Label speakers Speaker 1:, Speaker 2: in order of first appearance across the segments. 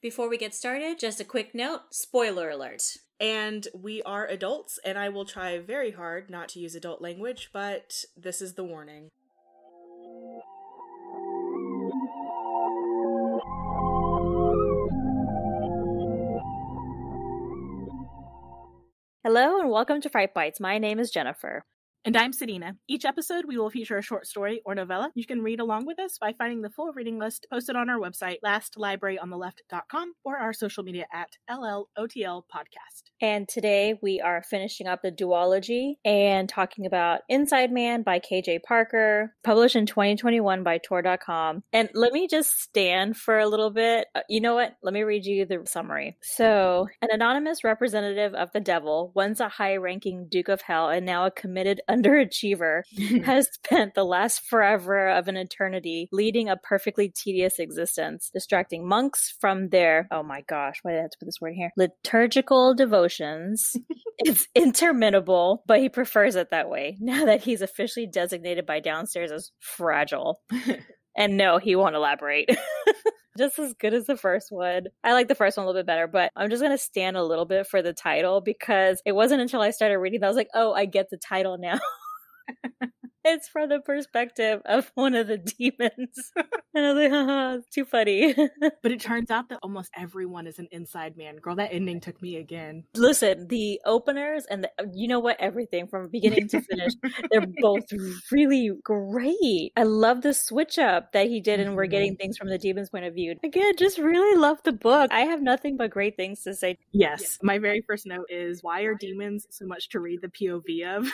Speaker 1: Before we get started, just a quick note, spoiler alert.
Speaker 2: And we are adults, and I will try very hard not to use adult language, but this is the warning.
Speaker 1: Hello and welcome to Fright Bites. My name is Jennifer.
Speaker 3: And I'm Sedina. Each episode, we will feature a short story or novella. You can read along with us by finding the full reading list posted on our website, lastlibraryonTheLeft.com, or our social media at LLOTL Podcast.
Speaker 1: And today we are finishing up the duology and talking about Inside Man by KJ Parker, published in 2021 by Tor.com. And let me just stand for a little bit. You know what? Let me read you the summary. So, an anonymous representative of the devil, once a high-ranking Duke of Hell and now a committed underachiever, has spent the last forever of an eternity leading a perfectly tedious existence, distracting monks from their, oh my gosh, why did I have to put this word in here? Liturgical devotions. It's interminable, but he prefers it that way, now that he's officially designated by downstairs as fragile. And no, he won't elaborate. Just as good as the first one. I like the first one a little bit better, but I'm just going to stand a little bit for the title because it wasn't until I started reading that I was like, oh, I get the title now. It's from the perspective of one of the demons. And I was like, haha, it's too funny.
Speaker 3: But it turns out that almost everyone is an inside man. Girl, that ending took me again.
Speaker 1: Listen, the openers and you know what, everything from beginning to finish, they're both really great. I love the switch up that he did and we're getting things from the demon's point of view. Again, just really love the book. I have nothing but great things to say.
Speaker 3: Yes. My very first note is, why are demons so much to read the POV of?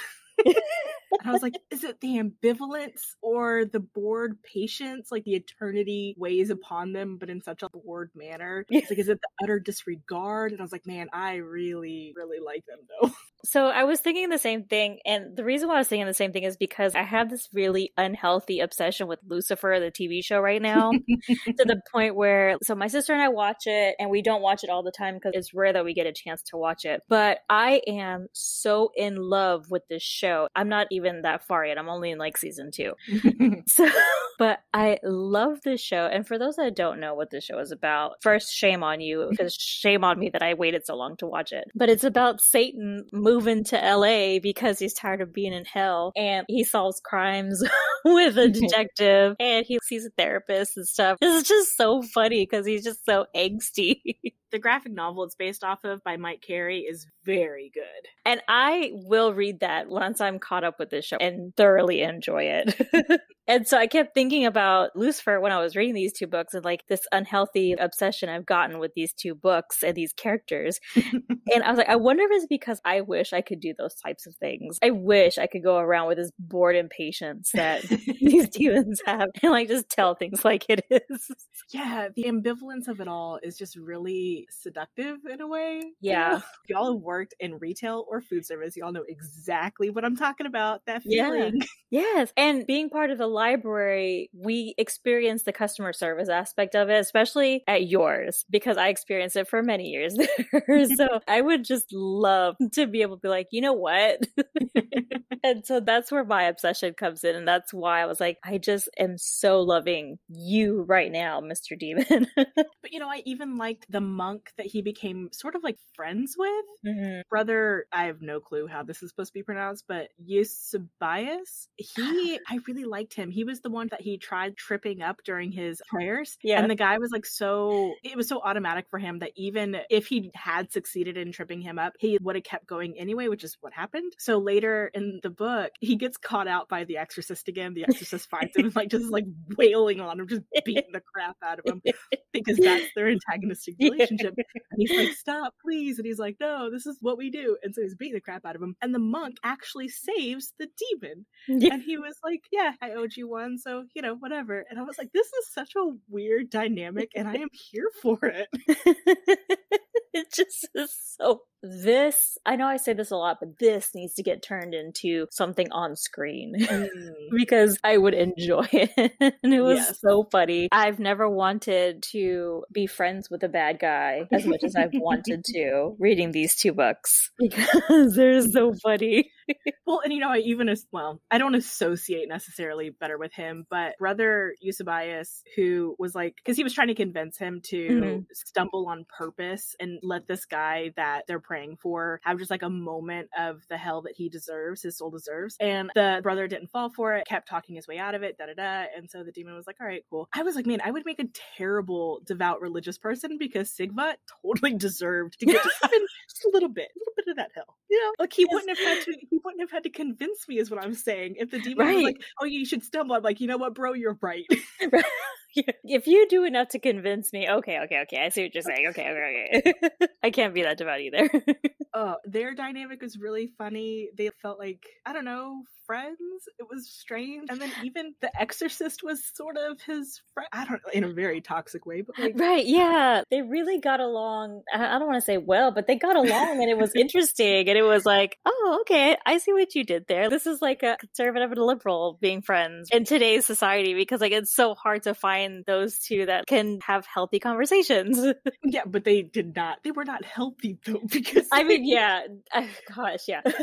Speaker 3: And I was like, is it the ambivalence or the bored patience? Like the eternity weighs upon them, but in such a bored manner. It's like, is it the utter disregard? And I was like, man, I really, really like them though.
Speaker 1: So I was thinking the same thing. And the reason why I was thinking the same thing is because I have this really unhealthy obsession with Lucifer, the TV show right now, to the point where, so my sister and I watch it and we don't watch it all the time because it's rare that we get a chance to watch it. But I am so in love with this show. I'm not even that far yet. I'm only in like season 2. But I love this show. And for those that don't know what this show is about, first, shame on you, because shame on me that I waited so long to watch it. But it's about Satan moving to LA because he's tired of being in hell. And he solves crimes with a detective. And he sees a therapist and stuff. It's just so funny because he's just so angsty.
Speaker 3: The graphic novel it's based off of by Mike Carey is very good.
Speaker 1: And I will read that once I'm caught up with this show and thoroughly enjoy it. And so I kept thinking about Lucifer when I was reading these 2 books and like this unhealthy obsession I've gotten with these 2 books and these characters. And I was like, I wonder if it's because I wish I could do those types of things. I wish I could go around with this bored impatience that these demons have and like just tell things like it is.
Speaker 3: Yeah, the ambivalence of it all is just really seductive in a way.
Speaker 1: Yeah.
Speaker 3: If y'all have worked in retail or food service, y'all know exactly what I'm talking about. That feeling.
Speaker 1: Yeah. Yes. And being part of the library, we experience the customer service aspect of it, especially at yours, because I experienced it for many years there. So I would just love to be able to be like, you know what? And so that's where my obsession comes in. And that's why I was like, I just am so loving you right now, Mr. Demon.
Speaker 3: But you know, I even liked the monk that he became sort of like friends with. Brother, I have no clue how this is supposed to be pronounced, but Eusebius, I really liked him. He was the one that he tried tripping up during his prayers.
Speaker 1: Yeah.
Speaker 3: And the guy was like it was so automatic for him that even if he had succeeded in tripping him up, he would have kept going anyway, which is what happened. So later in the book, he gets caught out by the exorcist again. The exorcist finds him and like just like wailing on him, just beating the crap out of him because that's their antagonistic relationship. And he's like, stop, please. And he's like, no, this is what we do. And so he's beating the crap out of him. And the monk actually saves the demon. Yeah. And he was like, yeah, I owed you one. So, you know, whatever. And I was like, this is such a weird dynamic and I am here for it.
Speaker 1: It just is so this, I know I say this a lot, but this needs to get turned into something on screen because I would enjoy it. And it was so funny. I've never wanted to be friends with a bad guy as much as I've wanted to reading these two books because they're so funny.
Speaker 3: Well, and I don't associate necessarily better with him, but Brother Eusebius, who was like, because he was trying to convince him to stumble on purpose and let this guy that they're praying for have just like a moment of the hell that he deserves, his soul deserves. And the brother didn't fall for it, kept talking his way out of it, and so the demon was like, all right, cool. I was like, man, I would make a terrible devout religious person, because Sigvat totally deserved to get just a little bit of that hell. Like he wouldn't have had to convince me, is what I'm saying. If the demon was like, oh, you should stumble, I'm like, you know what, bro, you're right.
Speaker 1: If you do enough to convince me, okay, I see what you're saying. Okay. I can't be that devout either.
Speaker 3: Their dynamic was really funny. They felt like, I don't know, friends. It was strange. And then even the exorcist was sort of his friend. I don't know, in a very toxic way, but like...
Speaker 1: Right, yeah. They really got along. I don't want to say well, but they got along and it was interesting. And it was like, oh, okay, I see what you did there. This is like a conservative and a liberal being friends in today's society, because like it's so hard to find those two that can have healthy conversations.
Speaker 3: Yeah, but they did not. They were not healthy though, because...
Speaker 1: I mean, yeah. Gosh, yeah.
Speaker 3: The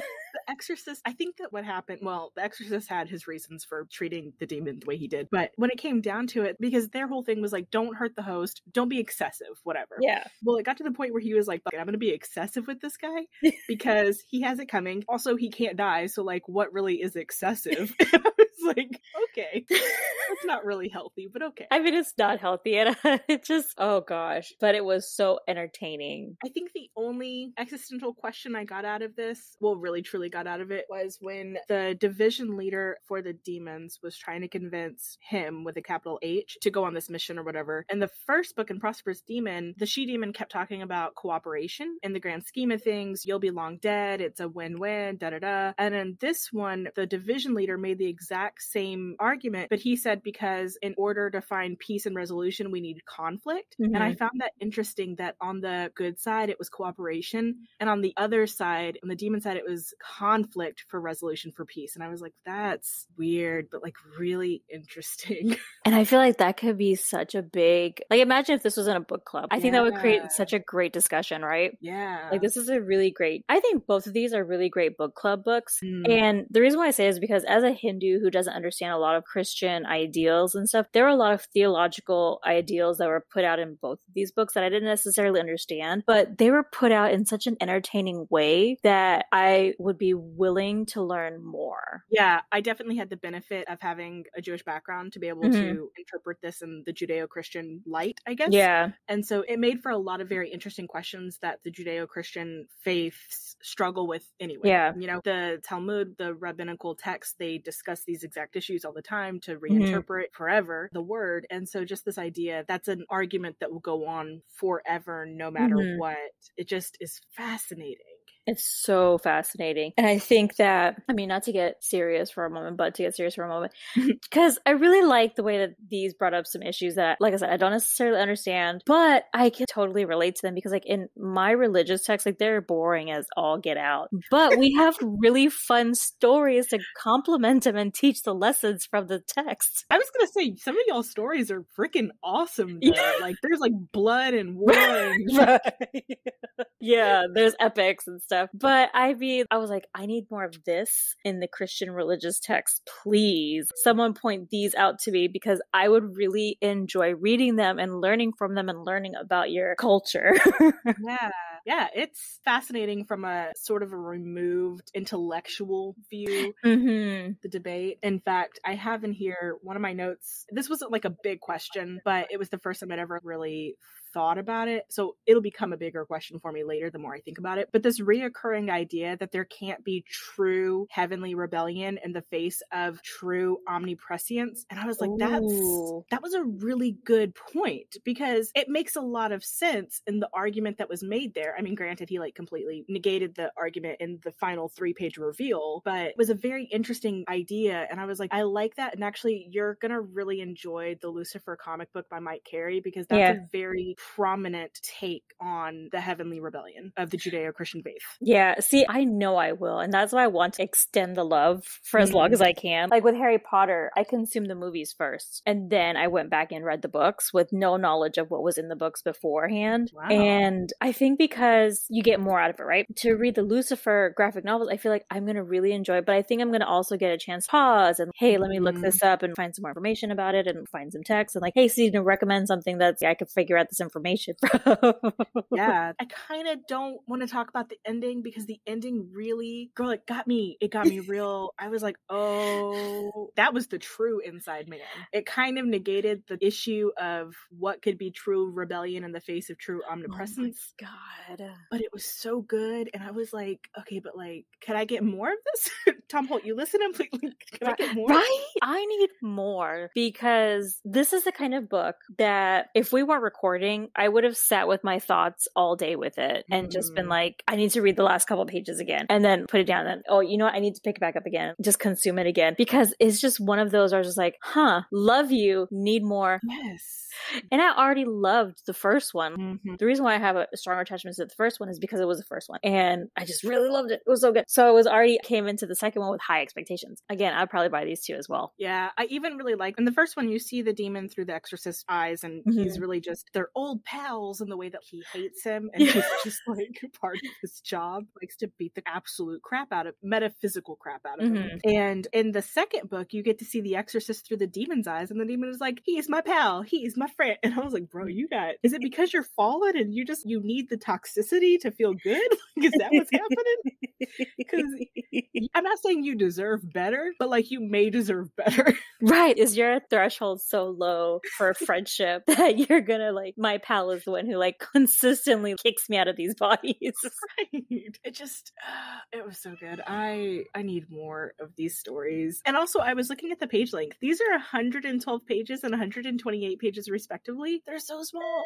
Speaker 3: exorcist, I think that what happened, well, the exorcist had his reasons for treating the demon the way he did, but when it came down to it, because their whole thing was like, don't hurt the host, don't be excessive, whatever.
Speaker 1: Yeah.
Speaker 3: Well, it got to the point where he was like, fuck it, I'm gonna be excessive with this guy because he has it coming. Also, he can't die, so like, what really is excessive? And I was like, okay, that's not really healthy, but okay.
Speaker 1: I mean, it's not healthy, and it just, oh gosh, but it was so entertaining.
Speaker 3: I think the only existential question I got out of this, well, really truly got out of it, was when the division leader for the demons was trying to convince him, with a capital H, to go on this mission or whatever. In the first book, in Prosperous Demon, the she-demon kept talking about cooperation in the grand scheme of things. You'll be long dead, it's a win-win, da-da-da. And in this one, the division leader made the exact same argument, but he said, because in order to find peace and resolution, we need conflict. And I found that interesting, that on the good side, it was cooperation, and on the other side, on the demon side, it was conflict for resolution for peace. And I was like, that's weird, but like really interesting.
Speaker 1: And I feel like that could be such a big, like, imagine if this was in a book club. I think that would create such a great discussion, right?
Speaker 3: Yeah.
Speaker 1: Like, this is a really great, I think both of these are really great book club books. And the reason why I say is because as a Hindu who doesn't understand a lot of Christian ideals and stuff, there are a lot of theological ideals that were put out in both of these books that I didn't necessarily understand, but they were put out in such an entertaining way that I would be willing to learn more.
Speaker 3: Yeah, I definitely had the benefit of having a Jewish background to be able to interpret this in the Judeo-Christian light, I guess.
Speaker 1: Yeah.
Speaker 3: And so it made for a lot of very interesting questions that the Judeo-Christian faiths struggle with anyway.
Speaker 1: Yeah.
Speaker 3: The Talmud, the rabbinical text, they discuss these exact issues all the time to reinterpret forever the word. And so just this idea, that's an argument that will go on forever, no matter what. It just is fascinating.
Speaker 1: It's so fascinating. And I think that, I mean, not to get serious for a moment, but to get serious for a moment, because I really like the way that these brought up some issues that, like I said, I don't necessarily understand, but I can totally relate to them, because like in my religious texts, like they're boring as all get out. But we have really fun stories to complement them and teach the lessons from the text.
Speaker 3: I was going to say, some of y'all's stories are freaking awesome. Like there's like blood and war and...
Speaker 1: Yeah, there's epics and stuff. But I mean, I was like, I need more of this in the Christian religious text, please. Someone point these out to me, because I would really enjoy reading them and learning from them and learning about your culture.
Speaker 3: Yeah, it's fascinating from a sort of a removed intellectual view, the debate. In fact, I have in here one of my notes. This wasn't like a big question, but it was the first time I'd ever really thought about it. So it'll become a bigger question for me later the more I think about it. But this reoccurring idea that there can't be true heavenly rebellion in the face of true omniprescience. And I was like, that was a really good point, because it makes a lot of sense in the argument that was made there. I mean, granted, he like completely negated the argument in the final 3-page reveal, but it was a very interesting idea. And I was like, I like that. And actually, you're going to really enjoy the Lucifer comic book by Mike Carey, because that's a very prominent take on the heavenly rebellion of the Judeo-Christian faith.
Speaker 1: Yeah, see, I know I will, and that's why I want to extend the love for as long as I can. Like with Harry Potter, I consumed the movies first, and then I went back and read the books with no knowledge of what was in the books beforehand.
Speaker 3: Wow.
Speaker 1: And I think because you get more out of it, right? To read the Lucifer graphic novels, I feel like I'm going to really enjoy it, but I think I'm going to also get a chance to pause and, hey, let me look this up and find some more information about it and find some text and like, hey, Steve, recommend something that I could figure out this information from.
Speaker 3: Yeah. I kind of don't want to talk about the ending because the ending really, girl, it got me real. I was like, oh, that was the true inside man. It kind of negated the issue of what could be true rebellion in the face of true omnipresence.
Speaker 1: Oh my God.
Speaker 3: But it was so good. And I was like, okay, but like, can I get more of this? Tom Holt, you listen? I'm like, can I get more?
Speaker 1: Right? I need more because this is the kind of book that if we weren't recording, I would have sat with my thoughts all day with it and just been like, I need to read the last couple pages again and then put it down. And oh, you know what? I need to pick it back up again. Just consume it again because it's just one of those where I was just like, love you, need more.
Speaker 3: Yes.
Speaker 1: And I already loved the first one. The reason why I have a stronger attachment to the first one is because it was the first one. And I just really loved it. It was so good. So I was already came into the second one with high expectations. Again, I'd probably buy these two as well.
Speaker 3: Yeah, I even really like, in the first one, you see the demon through the exorcist's eyes, and he's really just, they're old pals in the way that he hates him, and he's just like part of his job, likes to beat the absolute crap out of, metaphysical crap out of him. And in the second book, you get to see the exorcist through the demon's eyes, and the demon is like, he is my pal, he is my friend. And I was like, bro, is it because you're fallen and you need the toxicity to feel good? Is that what's happening? Because I'm not saying you deserve better, but like you may deserve better.
Speaker 1: Right. Is your threshold so low for friendship that you're gonna like, my pal is the one who like consistently kicks me out of these bodies?
Speaker 3: Right. It just, it was so good. I need more of these stories. And also I was looking at the page length. These are 112 pages and 128 pages respectively. They're so small.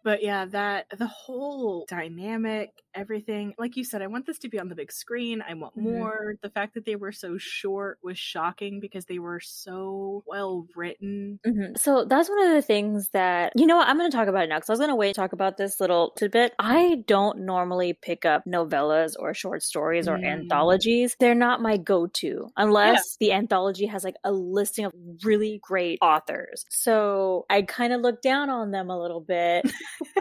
Speaker 3: But yeah, the whole dynamic, everything, like you said, I want this to be on the big screen. I want more. The fact that they were so short was shocking because they were so well written.
Speaker 1: So that's one of the things that, you know what, I'm going to talk about it now because I was going to wait to talk about this little tidbit. I don't normally pick up novellas or short stories or anthologies. They're not my go-to unless the anthology has like a listing of really great authors. So I kind of look down on them a little bit.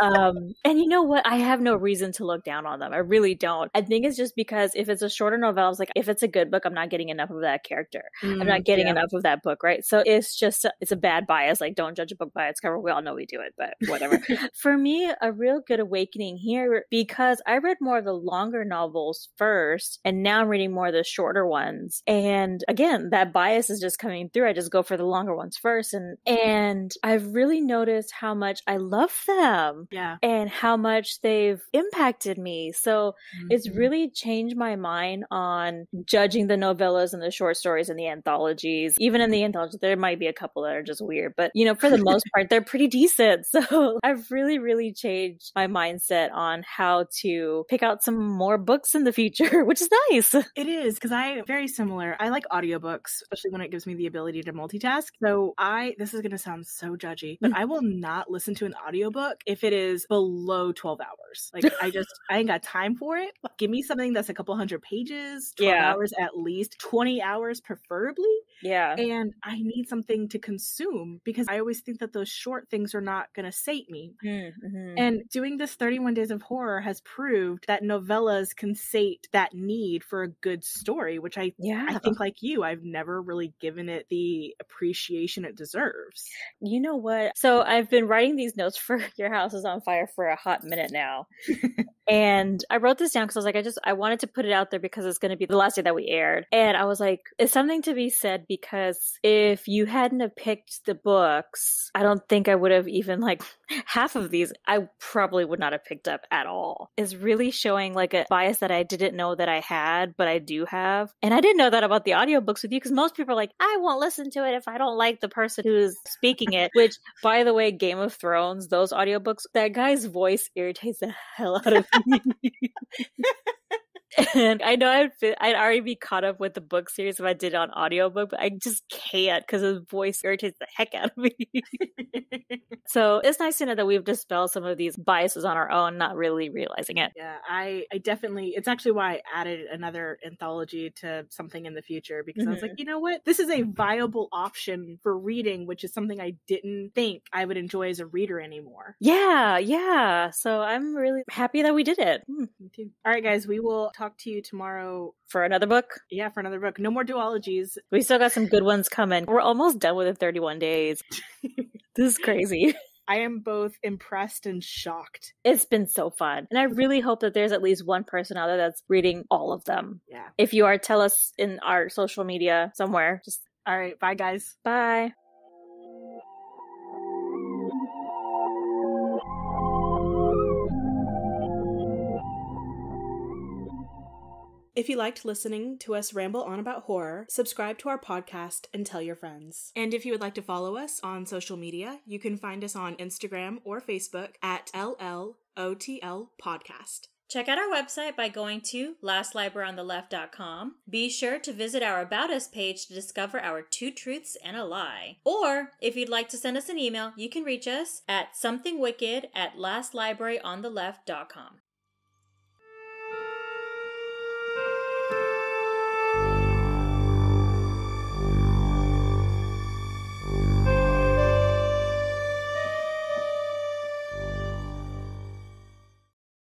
Speaker 1: And you know what? I have no reason to look down on them. I really don't. I think it's just because if it's a shorter novel, it's like, if it's a good book, I'm not getting enough of that character. I'm not getting enough of that book, right? So it's just, it's a bad bias. Like, don't judge a book by its cover. We all know we do it, but whatever. For me, a real good awakening here, because I read more of the longer novels first, and now I'm reading more of the shorter ones. And again, that bias is just coming through. I just go for the longer ones first. And I've really noticed how much I love them. And how much they've impacted me. So it's really changed my mind on judging the novellas and the short stories and the anthologies. Even in the anthologies, there might be a couple that are just weird, but you know, for the most part, they're pretty decent. So I've really, really changed my mindset on how to pick out some more books in the future, which is nice.
Speaker 3: It is, because very similar. I like audiobooks, especially when it gives me the ability to multitask. So this is going to sound so judgy, but I will not listen to an audiobook if it is below 12 hours. Like I ain't got time for it. Give me something that's a couple hundred pages, 12 hours at least, 20 hours preferably. Yeah. And I need something to consume because I always think that those short things are not going to sate me. And doing this 31 Days of Horror has proved that novellas can sate that need for a good story, which I think, like you, I've never really given it the appreciation it deserves.
Speaker 1: You know what? So I've been writing these notes for Your House is on Fire for a hot minute now. And I wrote this down because I was like, I wanted to put it out there because it's going to be the last day that we aired. And I was like, it's something to be said because if you hadn't have picked the books, I don't think I would have even like half of these, I probably would not have picked up at all. It's really showing like a bias that I didn't know that I had, but I do have. And I didn't know that about the audiobooks with you because most people are like, I won't listen to it if I don't like the person who's speaking it, which by the way, Game of Thrones, those audiobooks, that guy's voice irritates the hell out of me. And I know I'd already be caught up with the book series if I did it on audiobook, but I just can't because his voice irritates the heck out of me. So it's nice to know that we've dispelled some of these biases on our own, not really realizing it.
Speaker 3: Yeah, I definitely, it's actually why I added another anthology to something in the future, because I was like, you know what? This is a viable option for reading, which is something I didn't think I would enjoy as a reader anymore.
Speaker 1: Yeah. So I'm really happy that we did it.
Speaker 3: Me too. All right, guys, we will talk to you tomorrow.
Speaker 1: For another book?
Speaker 3: Yeah, for another book. No more duologies.
Speaker 1: We still got some good ones coming. We're almost done with the 31 days. This is crazy.
Speaker 3: I am both impressed and shocked.
Speaker 1: It's been so fun. And I really hope that there's at least one person out there that's reading all of them.
Speaker 3: Yeah.
Speaker 1: If you are, tell us in our social media somewhere. Just
Speaker 3: all right. Bye, guys.
Speaker 1: Bye.
Speaker 2: If you liked listening to us ramble on about horror, subscribe to our podcast and tell your friends. And if you would like to follow us on social media, you can find us on Instagram or Facebook at LLOTL Podcast.
Speaker 1: Check out our website by going to lastlibraryontheleft.com. Be sure to visit our About Us page to discover our 2 truths and a lie. Or, if you'd like to send us an email, you can reach us at somethingwicked@lastlibraryontheleft.com.